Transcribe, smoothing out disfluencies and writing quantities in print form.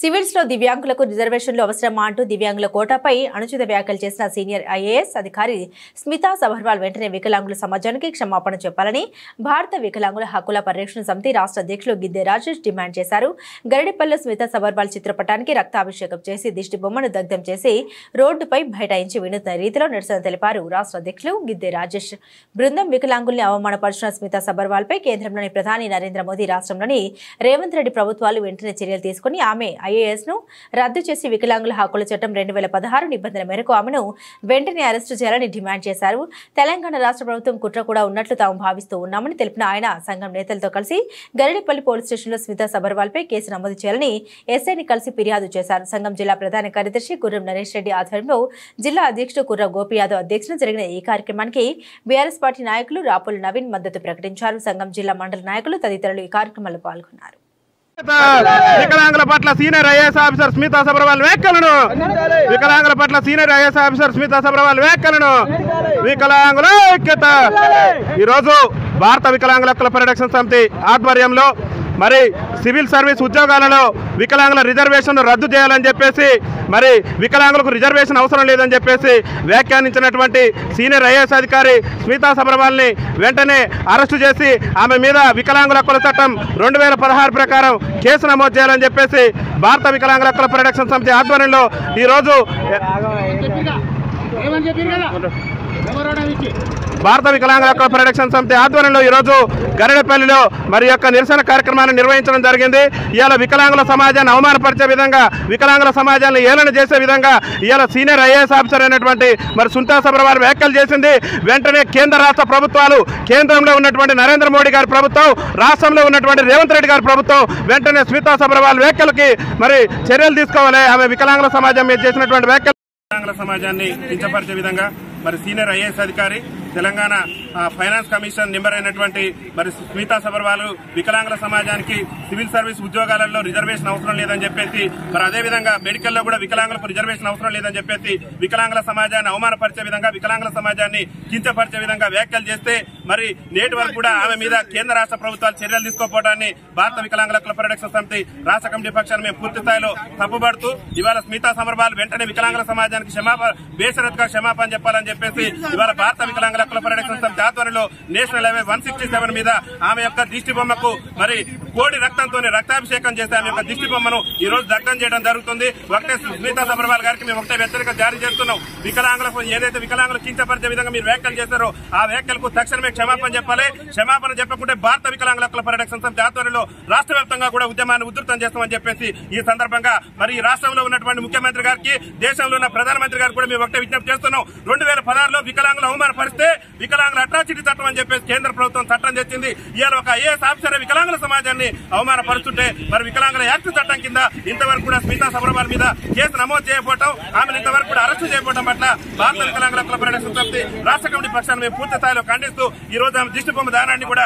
Civils లో దివ్యాంగులకు రిజర్వేషన్లు అవసరమా అంటూ దివ్యాంగుల కోటాపై అనుచిత వ్యాఖ్యలు చేసిన సీనియర్ ఐఏఎస్ అధికారి స్మితా సబర్వాల్ వెంటనే వికలాంగుల సమాజానికి క్షమాపణ చెప్పాలని భారత వికలాంగుల హక్కుల పరిరక్షణ సమితి రాష్ట్ర అధ్యక్షులు గిద్దె రాజేష్ డిమాండ్ చేశారు. గరడిపల్లిలో స్మితా సబర్వాల్ చిత్రపటానికి రక్తాభిషేకం చేసి దిష్టి బొమ్మను దగ్ధం చేసి రోడ్డుపై బైఠాయించి వినూత్న రీతిలో నిరసన తెలిపారు. రాష్ట్ర అధ్యక్షులు గిద్దె రాజేష్ బృందం వికలాంగుల్ని అవమానపరిచిన స్మితా సబర్వాల్ పై కేంద్రంలోని ప్రధాని నరేంద్ర మోదీ, రాష్ట్రంలోని రేవంత్ రెడ్డి ప్రభుత్వాలు వెంటనే చర్యలు తీసుకుని ఆమె ఐఏఎస్ ను రద్దు చేసి వికలాంగుల హక్కుల చట్టం 2016 నిబంధనల మేరకు ఆమెను వెంటనే అరెస్టు చేయాలని డిమాండ్ చేశారు. తెలంగాణ రాష్ట్ర ప్రభుత్వం కుట్ర కూడా ఉన్నట్లు తాము భావిస్తూ ఉన్నామని తెలిపిన ఆయన సంఘం నేతలతో కలిసి గరడిపల్లి పోలీస్ స్టేషన్లో స్మితా సబర్వాల్ పై కేసు నమోదు చేయాలని ఎస్ఐని కలిసి ఫిర్యాదు చేశారు. సంఘం జిల్లా ప్రధాన కార్యదర్శి గుర్రం నరేష్ రెడ్డి ఆధ్వర్యంలో జిల్లా అధ్యక్షుడు కుర్ర గోపి యాదవ్ అధ్యక్షతన జరిగిన ఈ కార్యక్రమానికి బీఆర్ఎస్ పార్టీ నాయకులు రాపుల నవీన్ మద్దతు ప్రకటించారు. సంఘం జిల్లా మండల నాయకులు తదితరులు ఈ కార్యక్రమంలో పాల్గొన్నారు. వికలాంగుల పట్ల senior IAS officer Smita Sabharwal వ్యాఖ్యలను వికలాంగుల పట్ల senior IAS officer Smita Sabharwal వ్యాఖ్యలను వికలాంగుల ఐక్యత. ఈరోజు భారత వికలాంగుల హక్కుల పరిరక్షణ సమితి ఆధ్వర్యంలో మరి సివిల్ సర్వీస్ ఉద్యోగాలలో వికలాంగుల రిజర్వేషన్ రద్దు చేయాలని చెప్పేసి, మరి వికలాంగులకు రిజర్వేషన్ అవసరం లేదని చెప్పేసి వ్యాఖ్యానించినటువంటి సీనియర్ ఐఏఎస్ అధికారి స్మితా సబర్వాల్ని వెంటనే అరెస్టు చేసి ఆమె మీద వికలాంగుల హక్కుల చట్టం 2016 ప్రకారం కేసు నమోదు చేయాలని చెప్పేసి భారత వికలాంగుల హక్కుల పరిరక్షణ సమితి ఆధ్వర్యంలో ఈరోజు భారత వికలాంగుల హక్కుల పరిరక్షణ సమితి ఆధ్వర్యంలో ఈరోజు గరడపల్లిలో మరి యొక్క నిరసన కార్యక్రమాన్ని నిర్వహించడం జరిగింది. ఇవాళ వికలాంగుల సమాజాన్ని అవమానపరిచే విధంగా, వికలాంగుల సమాజాన్ని ఏలన చేసే విధంగా ఇవాళ సీనియర్ ఐఏఎస్ ఆఫీసర్ అయినటువంటి మరి స్మితా సబర్వాల్ వ్యాఖ్యలు చేసింది. వెంటనే కేంద్ర రాష్ట్ర ప్రభుత్వాలు, కేంద్రంలో ఉన్నటువంటి నరేంద్ర మోడీ గారి ప్రభుత్వం, రాష్ట్రంలో ఉన్నటువంటి రేవంత్ రెడ్డి గారి ప్రభుత్వం వెంటనే స్మితా సబర్వాల్ వ్యాఖ్యలకి మరి చర్యలు తీసుకోవాలి. ఆమె వికలాంగుల సమాజం మీద చేసినటువంటి వ్యాఖ్యలు వికలాంగుల సమాజాన్ని కించపరిచే విధంగా మరి సీనియర్ ఐఏఎస్ అధికారి, తెలంగాణ ఫైనాన్స్ కమిషన్ మెంబర్ అయినటువంటి మరి స్మితా సబర్వాల్ వికలాంగుల సమాజానికి సివిల్ సర్వీస్ ఉద్యోగాలలో రిజర్వేషన్ అవసరం లేదని చెప్పేసి, మరి అదేవిధంగా మెడికల్లో కూడా వికలాంగులకు రిజర్వేషన్ అవసరం లేదని చెప్పేసి వికలాంగుల సమాజాన్ని అవమానపరిచే విధంగా, వికలాంగుల సమాజాన్ని కించపరిచే విధంగా వ్యాఖ్యలు చేస్తే మరి నేటి వరకు కూడా ఆమె మీద కేంద్ర రాష్ట్ర ప్రభుత్వాలు చర్యలు తీసుకోకపోవడాన్ని భారత వికలాంగుల హక్కుల పరిరక్షణ సమితి రాష్ట్ర కమిటీ పక్షాన్ని మేము పూర్తి స్థాయిలో తప్పుపడుతూ ఇవాళ స్మితా సబర్వాల్ వెంటనే వికలాంగుల సమాజానికి బేషరతుగా క్షమాపణ చెప్పాలని చెప్పేసి ఇవాళ భారత వికలాంగుల హక్కుల పరిరక్షణ సమితి ఆధ్వర్యంలో నేషనల్ హైవే 167 మీద ఆమె యొక్క దిష్టి బొమ్మకు మరి కోడి రక్తంతో రక్తాభిషేకం చేసి ఆమె యొక్క దిష్టి బొమ్మను ఈ రోజు దగ్ధం చేయడం జరుగుతుంది. ఒకటే స్మితా సబర్వాల్ గారికి మేము ఒకటే హెచ్చరిక జారీ చేస్తున్నాం. వికలాంగులకు ఏదైతే వికలాంగులు కించపరిచే విధంగా మీరు వ్యాఖ్యలు చేశారో ఆ వ్యాఖ్యలకు తక్షణమే క్షమాపణ చెప్పాలి. క్షమాపణ చెప్పకుంటే భారత వికలాంగుల హక్కుల పరిరక్షణ సమితి ఆధ్వర్యంలో రాష్ట్ర వ్యాప్తంగా కూడా ఉద్యమాన్ని ఉధృతం చేస్తామని చెప్పేసి ఈ సందర్భంగా మరి ఈ రాష్ట్రంలో ఉన్నటువంటి ముఖ్యమంత్రి గారికి, దేశంలో ఉన్న ప్రధానమంత్రి గారికి కూడా మేము ఒకటే విజ్ఞప్తి చేస్తున్నాం. 2016లో వికలాంగులు అవమానపరిస్తే వికలాంగుల అట్రాసిటీ చట్టం అని చెప్పేసి కేంద్ర ప్రభుత్వం చట్టం తెచ్చింది. ఇవాళ ఒక ఐఏఎస్ ఆఫీసర్ వికలాంగుల సమాజాన్ని అవమానపరుస్తుంటే మరి వికలాంగుల యాక్ట్ చట్టం కింద ఇంతవరకు కూడా స్మితా సబర్వాల్ మీద కేసు నమోదు చేయకపోవడం, ఆమెను ఇంతవరకు కూడా అరెస్టు చేయకపోవడం పట్ల భారత వికలాంగుల హక్కుల పరిరక్షణ సమితి రాష్ట్ర కమిటీ పక్షాన్ని మేము పూర్తి స్థాయిలో ఖండిస్తూ ఈ రోజు ఆమె దిష్టి బొమ్మ దానాన్ని కూడా